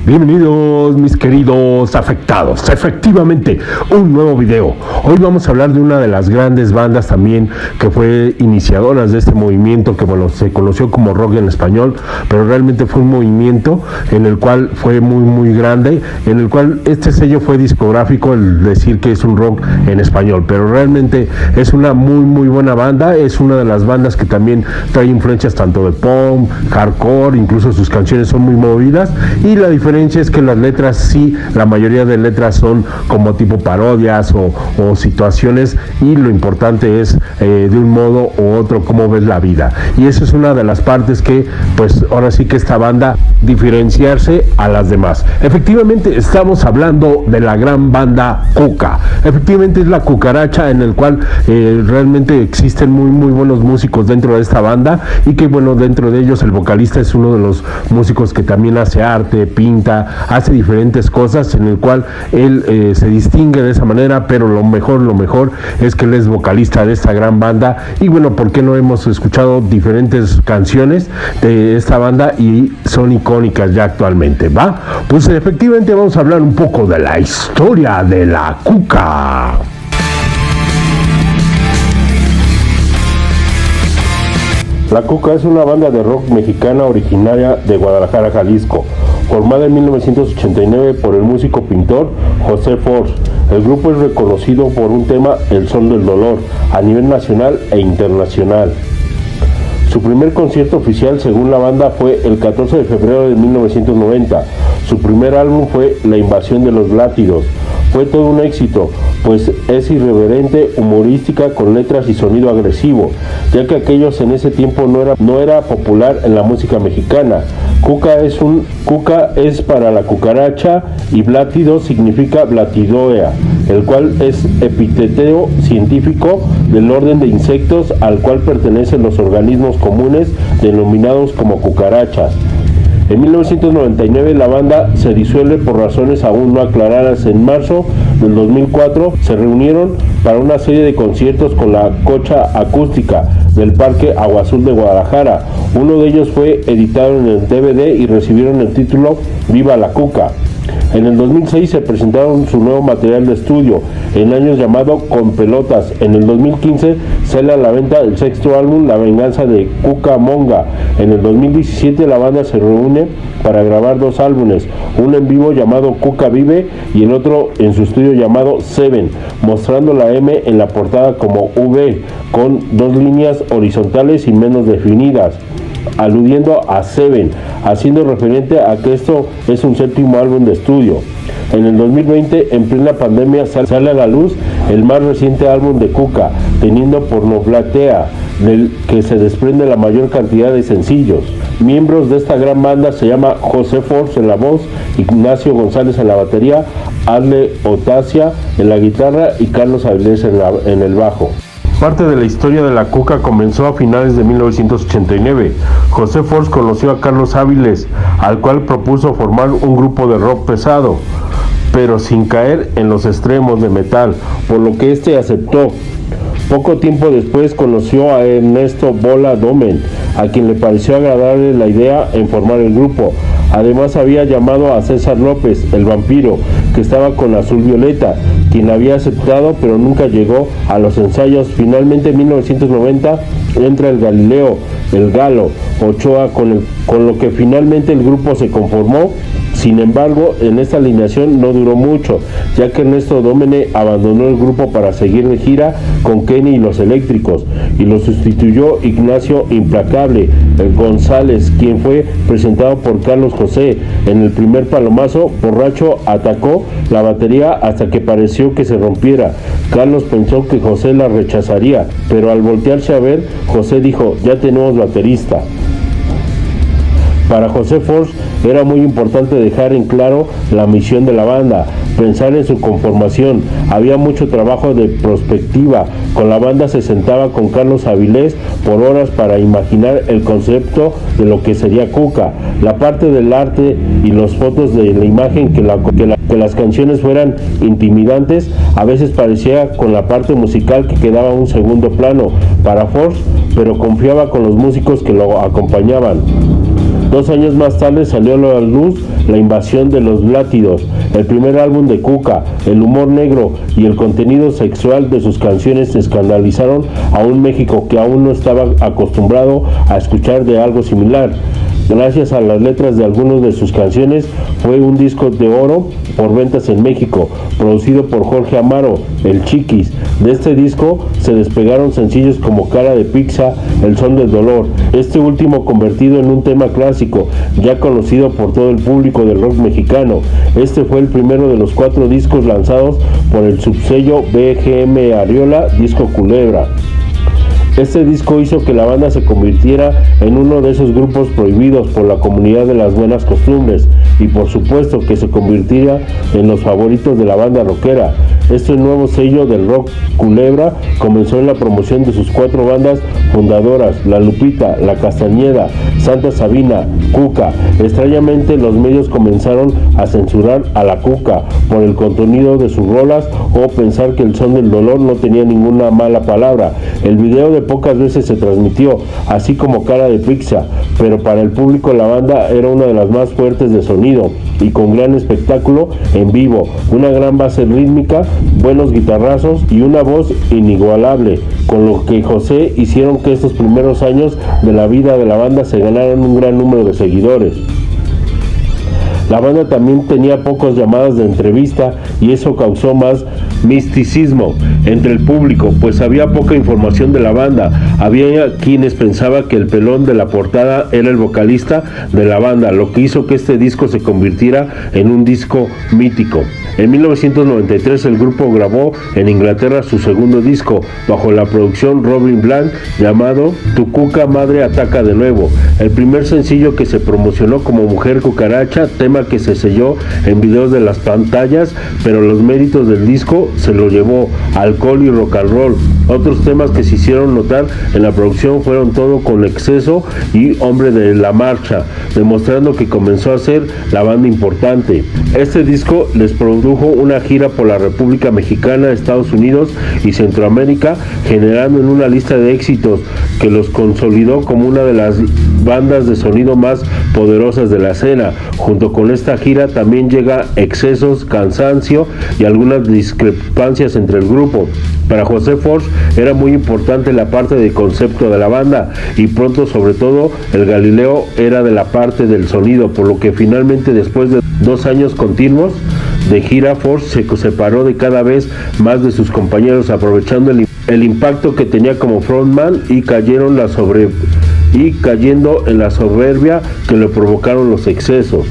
Bienvenidos mis queridos afectados, efectivamente un nuevo video. Hoy vamos a hablar de una de las grandes bandas también que fue iniciadoras de este movimiento que bueno, se conoció como rock en español, pero realmente fue un movimiento en el cual fue muy grande, en el cual este sello fue discográfico el decir que es un rock en español, pero realmente es una muy buena banda, es una de las bandas que también trae influencias tanto de punk, hardcore, incluso sus canciones son muy movidas y la diferencia es que las letras sí, la mayoría de letras son como tipo parodias o situaciones y lo importante es de un modo u otro cómo ves la vida y eso es una de las partes que pues ahora sí que esta banda diferenciarse a las demás. Efectivamente estamos hablando de la gran banda Cuca, efectivamente es la cucaracha en el cual realmente existen muy buenos músicos dentro de esta banda y que bueno, dentro de ellos el vocalista es uno de los músicos que también hace arte, pinta, hace diferentes cosas en el cual él se distingue de esa manera, pero lo mejor es que él es vocalista de esta gran banda y bueno, ¿por qué no hemos escuchado diferentes canciones de esta banda y son icónicas ya actualmente? ¿Va? Pues efectivamente vamos a hablar un poco de la historia de la Cuca. La Cuca es una banda de rock mexicana originaria de Guadalajara, Jalisco, formada en 1989 por el músico pintor José Force. El grupo es reconocido por un tema, El Son del Dolor, a nivel nacional e internacional. Su primer concierto oficial, según la banda, fue el 14 de febrero de 1990. Su primer álbum fue La Invasión de los Látidos. Fue todo un éxito, pues es irreverente, humorística, con letras y sonido agresivo, ya que aquellos en ese tiempo no era popular en la música mexicana. Cuca es para la cucaracha y Blátido significa Blatidoea, el cual es epiteteo científico del orden de insectos al cual pertenecen los organismos comunes denominados como cucarachas. En 1999 la banda se disuelve por razones aún no aclaradas. En marzo del 2004 se reunieron para una serie de conciertos con la Cocha Acústica del Parque Agua Azul de Guadalajara. Uno de ellos fue editado en el DVD y recibieron el título Viva la Cuca. En el 2006 se presentaron su nuevo material de estudio, en años llamado Con Pelotas. En el 2015 sale a la venta el sexto álbum, La Venganza de Cuca Monga. En el 2017 la banda se reúne para grabar dos álbumes, uno en vivo llamado Cuca Vive y el otro en su estudio llamado Seven, mostrando la M en la portada como V, con dos líneas horizontales y menos definidas, aludiendo a Seven, haciendo referente a que esto es un séptimo álbum de estudio. En el 2020, en plena pandemia, sale a la luz el más reciente álbum de Cuca, teniendo Pornoflatea, del que se desprende la mayor cantidad de sencillos. Miembros de esta gran banda se llama José Force en la voz, Ignacio González en la batería, Adle Otacia en la guitarra y Carlos Avilés en el bajo. Parte de la historia de la Cuca comenzó a finales de 1989. José Force conoció a Carlos Avilés, al cual propuso formar un grupo de rock pesado, pero sin caer en los extremos de metal, por lo que este aceptó. Poco tiempo después conoció a Ernesto Bola Domen, a quien le pareció agradable la idea en formar el grupo. Además había llamado a César López, el vampiro, que estaba con Azul Violeta, quien había aceptado pero nunca llegó a los ensayos. Finalmente en 1990 entra el Galileo, el Galo, Ochoa, con lo que finalmente el grupo se conformó. Sin embargo, en esta alineación no duró mucho, ya que Ernesto Domene abandonó el grupo para seguir de gira con Kenny y los Eléctricos, y lo sustituyó Ignacio Implacable González, quien fue presentado por Carlos José. En el primer palomazo, Borracho atacó la batería hasta que pareció que se rompiera. Carlos pensó que José la rechazaría, pero al voltearse a ver, José dijo: "Ya tenemos baterista". Para José Force era muy importante dejar en claro la misión de la banda, pensar en su conformación. Había mucho trabajo de prospectiva. Con la banda se sentaba con Carlos Avilés por horas para imaginar el concepto de lo que sería Cuca, la parte del arte y las fotos de la imagen, que las canciones fueran intimidantes. A veces parecía con la parte musical que quedaba un segundo plano para Force, pero confiaba con los músicos que lo acompañaban. 2 años más tarde salió a la luz La invasión de los látidos, el primer álbum de Cuca. El humor negro y el contenido sexual de sus canciones escandalizaron a un México que aún no estaba acostumbrado a escuchar de algo similar. Gracias a las letras de algunas de sus canciones, fue un disco de oro por ventas en México, producido por Jorge Amaro, el Chiquis. De este disco se despegaron sencillos como Cara de Pizza, El Son del Dolor, este último convertido en un tema clásico, ya conocido por todo el público del rock mexicano. Este fue el primero de los 4 discos lanzados por el subsello BGM Ariola, Disco Culebra. Este disco hizo que la banda se convirtiera en uno de esos grupos prohibidos por la comunidad de las buenas costumbres y por supuesto que se convirtiera en los favoritos de la banda rockera. Este nuevo sello del rock Culebra comenzó en la promoción de sus 4 bandas fundadoras, La Lupita, La Castañeda, Santa Sabina, Cuca. Extrañamente los medios comenzaron a censurar a la Cuca por el contenido de sus rolas o pensar que El Son del Dolor no tenía ninguna mala palabra. El video de pocas veces se transmitió, así como Cara de Pizza, pero para el público la banda era una de las más fuertes de sonido y con gran espectáculo en vivo, una gran base rítmica, buenos guitarrazos y una voz inigualable, con lo que José hicieron que estos primeros años de la vida de la banda se ganaran un gran número de seguidores. La banda también tenía pocas llamadas de entrevista y eso causó más misticismo entre el público, pues había poca información de la banda. Había quienes pensaban que el pelón de la portada era el vocalista de la banda, lo que hizo que este disco se convirtiera en un disco mítico. En 1993 el grupo grabó en Inglaterra su segundo disco bajo la producción Robin Blanc llamado Tu Cuca Madre Ataca de Nuevo. El primer sencillo que se promocionó como Mujer Cucaracha, tema que se selló en videos de las pantallas, pero los méritos del disco se lo llevó Alcohol y Rock and Roll. Otros temas que se hicieron notar en la producción fueron Todo con Exceso y Hombre de la Marcha, demostrando que comenzó a ser la banda importante. Este disco les produjo una gira por la República Mexicana, Estados Unidos y Centroamérica, generando en una lista de éxitos que los consolidó como una de las bandas de sonido más poderosas de la escena. Junto con esta gira también llega excesos, cansancio y algunas discrepancias entre el grupo. Para José Force era muy importante la parte de concepto de la banda y pronto sobre todo el Galileo era de la parte del sonido, por lo que finalmente después de 2 años continuos de gira, Force se separó de cada vez más de sus compañeros, aprovechando el impacto que tenía como frontman y cayendo en la soberbia que le provocaron los excesos.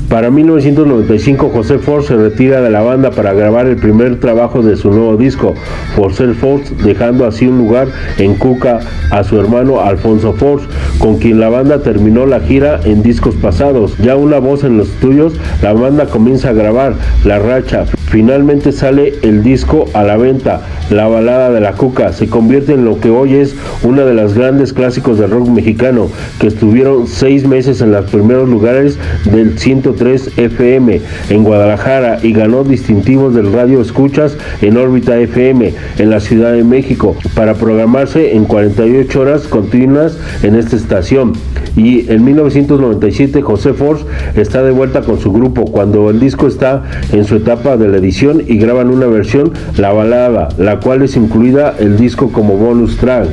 Para 1995 José Force se retira de la banda para grabar el primer trabajo de su nuevo disco, Force Force, dejando así un lugar en Cuca a su hermano Alfonso Force, con quien la banda terminó la gira en discos pasados. Ya una voz en los estudios, la banda comienza a grabar La Racha. Finalmente sale el disco a la venta, La Balada de la Cuca. Se convierte en lo que hoy es una de las grandes clásicos del rock mexicano, que estuvieron 6 meses en los primeros lugares del 103 FM en Guadalajara y ganó distintivos del radio escuchas en órbita FM en la Ciudad de México para programarse en 48 horas continuas en esta estación. Y en 1997 José Force está de vuelta con su grupo cuando el disco está en su etapa de la edición y graban una versión, La Balada, la cual es incluida el disco como bonus track.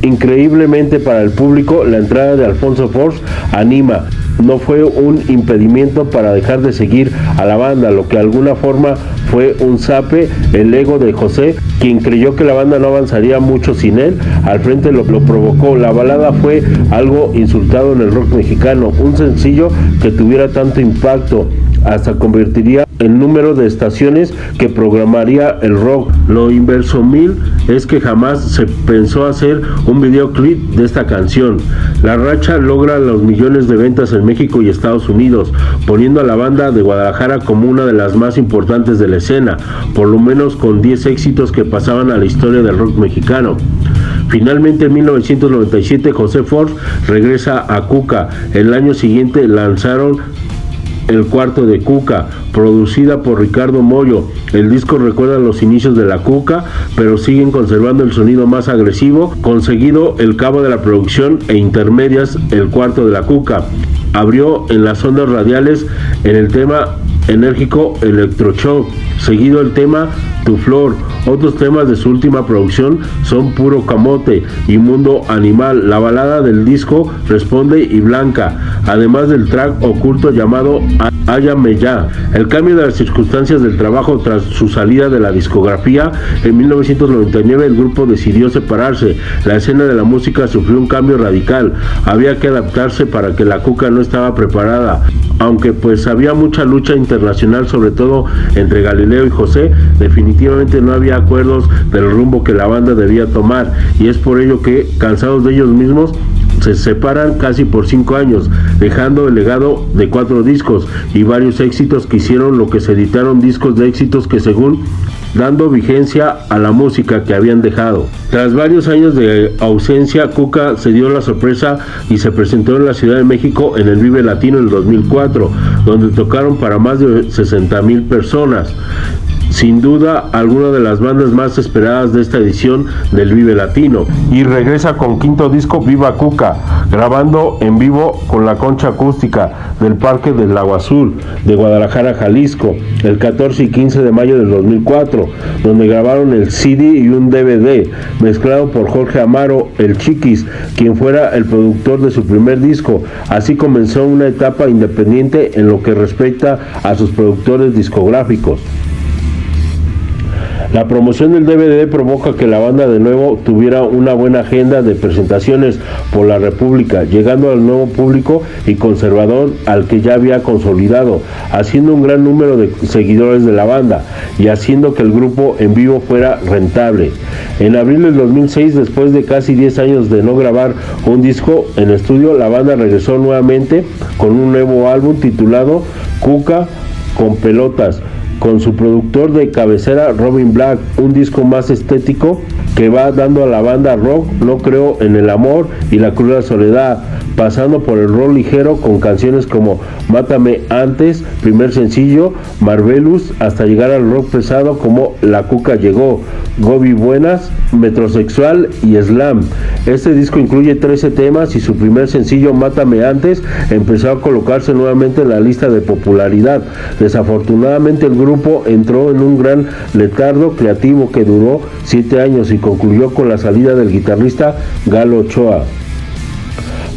Increíblemente para el público, la entrada de Alfonso Force anima. No fue un impedimento para dejar de seguir a la banda, lo que de alguna forma fue un zape el ego de José, quien creyó que la banda no avanzaría mucho sin él. Al frente lo provocó. La balada fue algo insultado en el rock mexicano, un sencillo que tuviera tanto impacto hasta convertiría el número de estaciones que programaría el rock. Lo inverosímil es que jamás se pensó hacer un videoclip de esta canción. La Racha logra los millones de ventas en México y Estados Unidos, poniendo a la banda de Guadalajara como una de las más importantes de la escena, por lo menos con 10 éxitos que pasaban a la historia del rock mexicano. Finalmente en 1997 José Force regresa a Cuca. El año siguiente lanzaron El cuarto de Cuca, producida por Ricardo Mollo. El disco recuerda los inicios de la Cuca, pero siguen conservando el sonido más agresivo, conseguido el cabo de la producción e intermedias. El cuarto de la Cuca abrió en las ondas radiales en el tema enérgico Electroshock, seguido el tema Tu Flor. Otros temas de su última producción son Puro Camote y Mundo Animal. La balada del disco Responde y Blanca, además del track oculto llamado Hállame Ya. El cambio de las circunstancias del trabajo tras su salida de la discografía en 1999, el grupo decidió separarse. La escena de la música sufrió un cambio radical. Había que adaptarse para que la Cuca no estaba preparada. Aunque pues había mucha lucha internacional, sobre todo entre Galileo y José, definitivamente no había acuerdos del rumbo que la banda debía tomar, y es por ello que, cansados de ellos mismos, se separan casi por 5 años, dejando el legado de 4 discos y varios éxitos que hicieron lo que se editaron discos de éxitos que, según, dando vigencia a la música que habían dejado. Tras varios años de ausencia, Cuca se dio la sorpresa y se presentó en la Ciudad de México en el Vive Latino en el 2004, donde tocaron para más de 60,000 personas. Sin duda, alguna de las bandas más esperadas de esta edición del Vive Latino. Y regresa con quinto disco, Viva Cuca, grabando en vivo con la Concha Acústica del Parque del Lago Azul de Guadalajara, Jalisco, el 14 y 15 de mayo del 2004, donde grabaron el CD y un DVD, mezclado por Jorge Amaro, el Chiquis, quien fuera el productor de su primer disco. Así comenzó una etapa independiente en lo que respecta a sus productores discográficos. La promoción del DVD provoca que la banda de nuevo tuviera una buena agenda de presentaciones por la República, llegando al nuevo público y conservador al que ya había consolidado, haciendo un gran número de seguidores de la banda y haciendo que el grupo en vivo fuera rentable. En abril del 2006, después de casi 10 años de no grabar un disco en estudio, la banda regresó nuevamente con un nuevo álbum titulado Cuca con Pelotas, con su productor de cabecera Robin Black, un disco más estético que va dando a la banda rock No Creo en el Amor y La Cruda Soledad, pasando por el rock ligero con canciones como Mátame Antes, primer sencillo, Marvelous, hasta llegar al rock pesado como La Cuca Llegó, Gobi Buenas, Metrosexual y Slam. Este disco incluye 13 temas y su primer sencillo, Mátame Antes, empezó a colocarse nuevamente en la lista de popularidad. Desafortunadamente el grupo entró en un gran letargo creativo que duró 7 años y concluyó con la salida del guitarrista Galo Ochoa.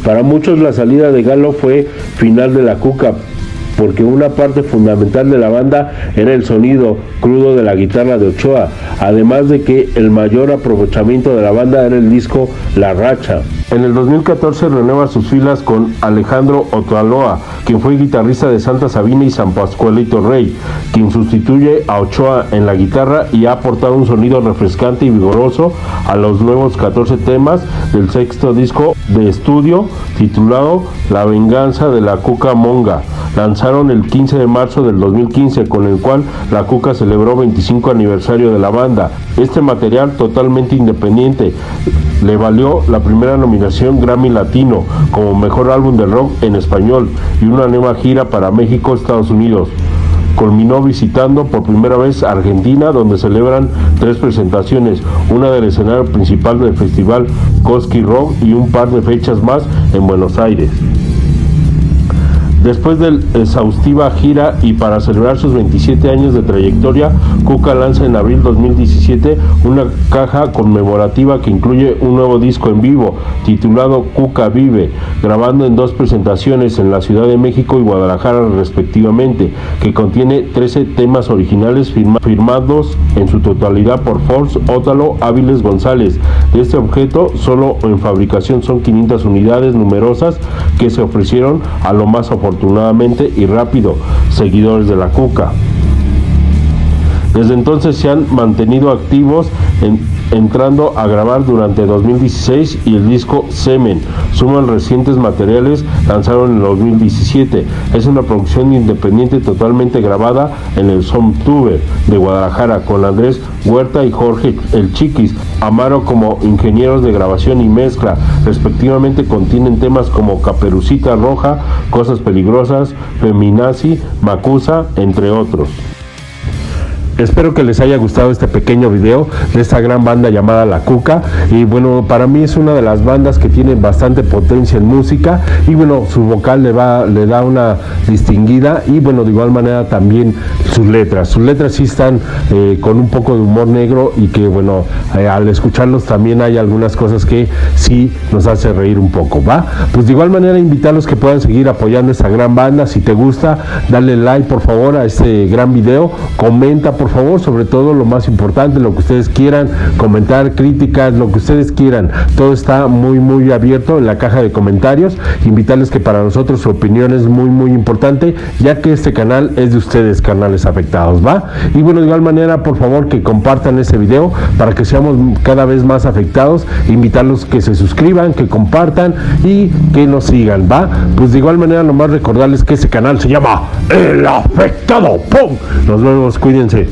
Para muchos la salida de Galo fue final de la Cuca, porque una parte fundamental de la banda era el sonido crudo de la guitarra de Ochoa, además de que el mayor aprovechamiento de la banda era el disco La Racha. En el 2014 renueva sus filas con Alejandro Otaloa, quien fue guitarrista de Santa Sabina y San Pascualito Rey, quien sustituye a Ochoa en la guitarra y ha aportado un sonido refrescante y vigoroso a los nuevos 14 temas del sexto disco de estudio titulado La Venganza de la Cuca Monga. Lanzaron el 15 de marzo del 2015, con el cual la Cuca celebró 25 aniversario de la banda. Este material, totalmente independiente, le valió la primera nominación Grammy Latino como mejor álbum de rock en español y una nueva gira para México, Estados Unidos. Culminó visitando por primera vez Argentina, donde celebran 3 presentaciones, una del escenario principal del festival Koski Rock y un par de fechas más en Buenos Aires. Después de exhaustiva gira y para celebrar sus 27 años de trayectoria, Cuca lanza en abril 2017 una caja conmemorativa que incluye un nuevo disco en vivo titulado Cuca Vive, grabando en 2 presentaciones en la Ciudad de México y Guadalajara respectivamente, que contiene 13 temas originales firmados en su totalidad por Force, Ótalo, Áviles, González. De este objeto, solo en fabricación son 500 unidades numerosas que se ofrecieron a lo más afortunadamente y rápido seguidores de la Cuca. Desde entonces se han mantenido activos entrando a grabar durante 2016 y el disco Semen. Suman recientes materiales lanzaron en 2017. Es una producción independiente totalmente grabada en el Soundtuber de Guadalajara con Andrés Huerta y Jorge El Chiquis Amaro como ingenieros de grabación y mezcla. Respectivamente contienen temas como Caperucita Roja, Cosas Peligrosas, Feminazi, Macusa, entre otros. Espero que les haya gustado este pequeño video de esta gran banda llamada La Cuca. Y bueno, para mí es una de las bandas que tienen bastante potencia en música. Y bueno, su vocal le da una distinguida. Y bueno, de igual manera también sus letras. Sus letras sí están con un poco de humor negro. Y que bueno, al escucharlos también hay algunas cosas que sí nos hace reír un poco, ¿va? Pues de igual manera invitarlos que puedan seguir apoyando a esta gran banda. Si te gusta, dale like por favor a este gran video. Comenta por favor, sobre todo lo más importante, lo que ustedes quieran comentar, críticas, lo que ustedes quieran, todo está muy abierto en la caja de comentarios. Invitarles que para nosotros su opinión es muy importante, ya que este canal es de ustedes, carnales afectados, ¿va? Y bueno, de igual manera, por favor, que compartan este video para que seamos cada vez más afectados. Invitarlos que se suscriban, que compartan y que nos sigan, ¿va? Pues de igual manera, nomás recordarles que este canal se llama El Afectado. ¡Pum! Nos vemos, cuídense.